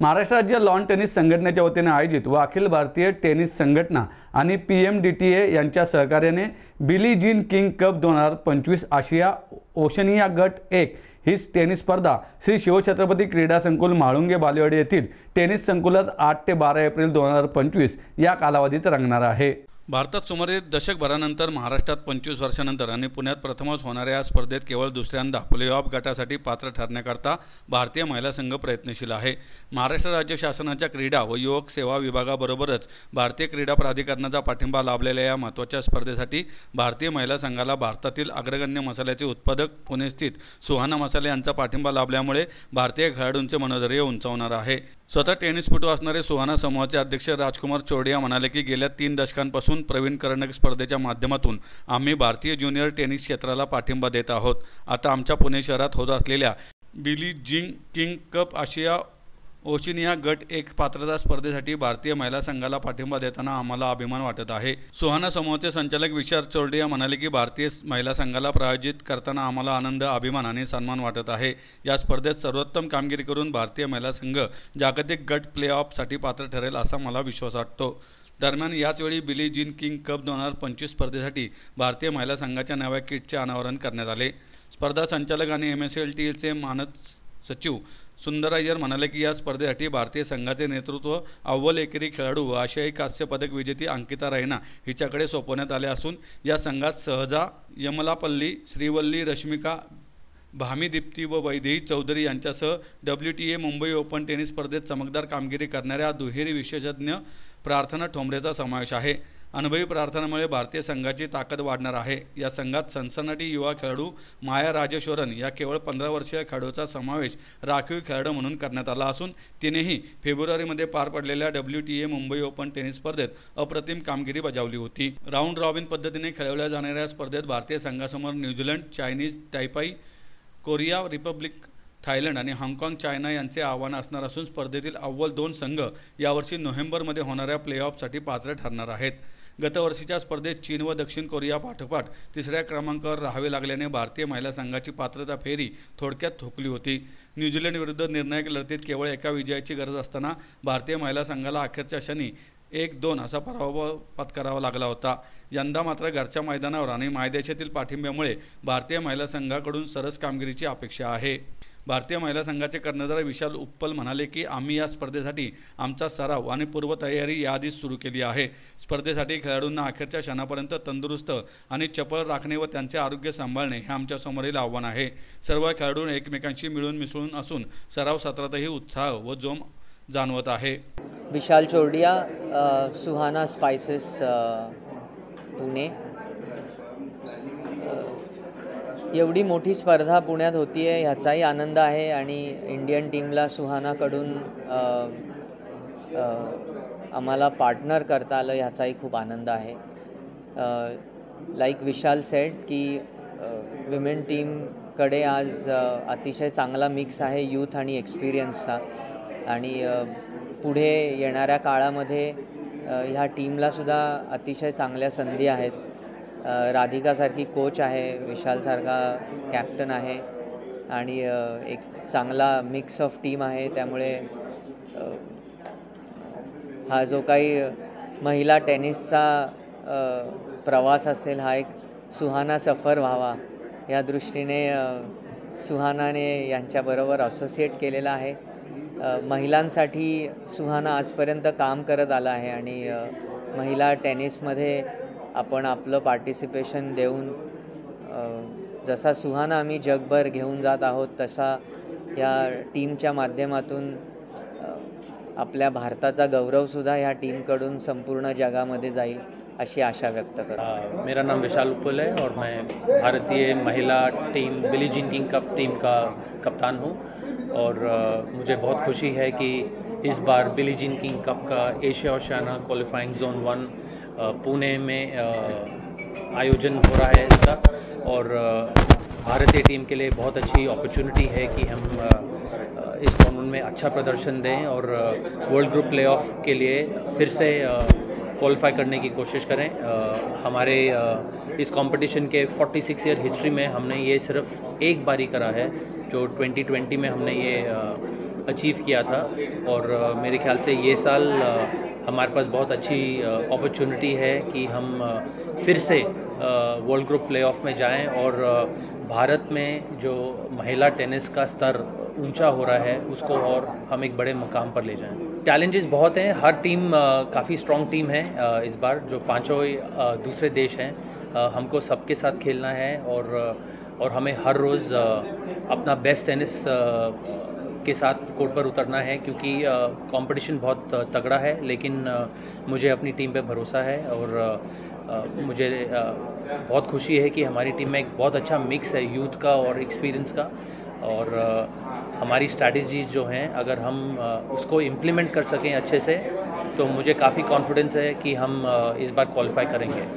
महाराष्ट्र राज्य lawn tennis संघटनेच्या वतीने आयोजित व अखिल भारतीय टेनिस संघटना आणि PMDTA यांच्या सहकार्याने बिली जीन किंग कप 2025 आशिया ओशनिया गट 1 ही टेनिस स्पर्धा श्री शिवछत्रपती क्रीडा संकुल म्हाळुंगे बालेवाडी येथील टेनिस संकुलात 8 ते 12 एप्रिल 2025 या कालावधीत रंगणार आहे। भारतात सुमारे दशकभरानंतर महाराष्ट्रात 25 वर्षानंतर आणि पुण्यात प्रथमच होणाऱ्या या स्पर्धेत केवळ दुसऱ्यांदा प्लेऑफ गटासाठी पात्र ठरण्याकरता भारतीय महिला संघ प्रयत्नशील आहे। महाराष्ट्र राज्य शासनाच्या क्रीडा व युवक सेवा विभागाबरोबरच भारतीय क्रीडा प्राधिकरणाचा पाठिंबा लाभलेल्या या महत्त्वाच्या स्पर्धेसाठी भारतीय महिला संघाला भारतातील अग्रगण्य मसाल्याचे उत्पादक पुणे स्थित सुहाना मसाले यांचा पाठिंबा लाभल्यामुळे भारतीय खेळाडूंचे मनोधैर्य उंचावणार आहे। स्वतः टेनिसपटू असणारे सुहाना समूहाचे अध्यक्ष राजकुमार चोरडिया म्हणाले की गेल्या 3 दशकांपासून प्रवीण करंडक स्पर्धेच्या माध्यमातून आम्ही भारतीय ज्युनियर टेनिस क्षेत्राला पाठिंबा देत आहोत। आता आमच्या पुणे शहरात होत असलेल्या बिली जीन किंग कप आशिया ओशिनिया गट 1 पात्रता स्पर्धेसाठी भारतीय महिला संघाला पाठिंबा देताना आम्हाला अभिमान वाटत आहे। सुहाना समूहाचे संचालक विशाल चोरडिया म्हणाले की भारतीय महिला संघाला प्रायोजित करताना आम्हाला आनंद, अभिमान आणि सन्मान वाटत आहे। या स्पर्धेत सर्वोत्तम कामगिरी करून भारतीय महिला संघ जागतिक गट प्लेऑफसाठी पात्र ठरेल असा मला विश्वास वाटतो। दरम्यान याचवेळी बिली जीन किंग कप 2025 स्पर्धेसाठी भारतीय महिला संघाच्या नव्या किटचे अनावरण करण्यात आले। स्पर्धा संचालक आणि MSLTचे मानद सचिव सुंदर अय्यर म्हणाले की या स्पर्धेसाठी भारतीय संघाचे नेतृत्व अव्वल एकेरी खेळाडू व आशियाई कांस्य पदक विजेती अंकिता रैना हिच्याकडे सोपवण्यात आले असून या संघात सहजा, यमलापल्ली, श्रीवल्ली, रश्मिका, भामी दीप्ती व वैदेही चौधरी यांच्यासह WTA मुंबई ओपन टेनिस स्पर्धेत चमकदार कामगिरी करणाऱ्या दुहेरी विशेषज्ञ प्रार्थना ठोंबरेचा समावेश आहे। अनुभवी प्रार्थनामुळे भारतीय संघाची ताकद वाढणार आहे। या संघात सनसनाटी युवा खेळाडू माया राजेश्वरन या केवळ 15 वर्षीय खेळाडूचा समावेश राखीव खेळाडू म्हणून करण्यात आला असून तिनेही फेब्रुवारीमध्ये पार पडलेल्या WTA मुंबई ओपन टेनिस स्पर्धेत अप्रतिम कामगिरी बजावली होती। राऊंड रॉबिन पद्धतीने खेळवल्या जाणाऱ्या स्पर्धेत भारतीय संघासमोर New Zealand, Chinese Taipei, Korea Republic, Thailand आणि हाँगकाँग, चायना यांचे आव्हान असणार असून स्पर्धेतील अव्वल 2 संघ यावर्षी नोव्हेंबरमध्ये होणाऱ्या प्लेऑफसाठी पात्र ठरणार आहेत। गतवर्षीच्या स्पर्धेत चीन व दक्षिण कोरिया पाठोपाठ 3ऱ्या क्रमांकावर राहावे लागल्याने भारतीय महिला संघाची पात्रता फेरी थोडक्यात ठोकली होती। न्यूझीलंड विरुद्ध निर्णायक लढतीत केवळ एका विजयाची गरज असताना भारतीय महिला संघाला अखेरच्या क्षणी 1-2 असा पराभव पत्करावा लागला होता। यंदा मात्र घरच्या मैदानावर आणि मायदेशातील पाठिंब्यामुळे भारतीय महिला संघाकडून सरस कामगिरीची अपेक्षा आहे। भारतीय महिला संघाचे कर्णधार विशाल उत्पल म्हणाले की आम्ही या स्पर्धेसाठी आमचा सराव आणि पूर्वतयारी याआधीच सुरू केली आहे। स्पर्धेसाठी खेळाडूंना अखेरच्या क्षणापर्यंत तंदुरुस्त आणि चपळ राखणे व त्यांचे आरोग्य सांभाळणे हे आमच्यासमोरील आव्हान आहे। सर्व खेळाडू एकमेकांशी मिळून मिसळून असून सराव सत्रातही उत्साह व जोम जाणवत आहे। विशाल चोरडिया, सुहाना स्पाइसेस, पुणे। एवढी मोठी स्पर्धा पुण्यात होती आहे ह्याचाही आनंद आहे आणि इंडियन टीमला सुहानाकडून आम्हाला पार्टनर करता आलं ह्याचाही खूप आनंद आहे। लाईक विशाल सेड की विमेन टीमकडे आज अतिशय चांगला मिक्स आहे यूथ आणि एक्सपिरियन्सचा आणि पुढे येणाऱ्या काळामध्ये ह्या टीमलासुद्धा अतिशय चांगल्या संधी आहेत। राधिकासारखी कोच आहे, विशालसारखा कॅप्टन आहे आणि एक चांगला मिक्स ऑफ टीम आहे। त्यामुळे हा जो काही महिला टेनिसचा प्रवास असेल हा एक सुहाना सफर व्हावा या दृष्टीने सुहानाने यांच्याबरोबर असोसिएट केलेला आहे। महिलांसाठी सुहाना आजपर्यंत काम करत आला आहे आणि महिला टेनिसमध्ये आपण आपलं पार्टिसिपेशन देऊन जसा सुहाना आम्ही जगभर घेऊन जात आहोत तसा या टीमच्या माध्यमातून आपल्या भारताचा गौरवसुद्धा ह्या टीमकडून संपूर्ण जगामध्ये जाईल अशी आशा व्यक्त करतो। मेरा नाम विशाल उत्पल है और मैं भारतीय महिला team Billie Jean King cup team का कप्तान हूँ और मुझे बहुत खुशी है कि इस बार बिली जीन किंग कप का Asia Oceania qualifying Joan 1 Pune में आयोजन हो रहा है इसका और भारतीय टीम के लिए बहुत अच्छी अपॉर्चुनिटी है कि हम इस टूर्नामेंट में अच्छा प्रदर्शन दें और वर्ल्ड ग्रुप प्लेऑफ के लिए फिर से क्वालिफाई करने की कोशिश करें। हमारे इस कंपटीशन के 46 ईयर हिस्ट्री में हमने ये सिर्फ एक बार ही करा है, जो 2020 में हमने ये अचीव किया था। और मेरे ख्याल से ये साल हमारे पास बहुत अच्छी अपॉर्चुनिटी है कि हम फिर से वर्ल्ड ग्रुप प्लेऑफ में जाएं और भारत में जो महिला टेनिस का स्तर ऊंचा हो रहा है उसको और हम एक बड़े मुकाम पर ले जाएं। चैलेंजेस बहुत हैं, हर टीम काफ़ी स्ट्रॉन्ग टीम है इस बार, जो पांचों दूसरे देश हैं। हमको सबके साथ खेलना है और हमें हर रोज़ अपना बेस्ट टेनिस के साथ कोर्ट पर उतरना है, क्योंकि कंपटीशन बहुत तगड़ा है। लेकिन मुझे अपनी टीम पे भरोसा है और मुझे बहुत खुशी है कि हमारी टीम में एक बहुत अच्छा मिक्स है यूथ का और एक्सपीरियंस का। और हमारी स्ट्रैटेजीज जो हैं, अगर हम उसको इम्प्लीमेंट कर सकें अच्छे से, तो मुझे काफ़ी कॉन्फिडेंस है कि हम इस बार क्वालिफाई करेंगे।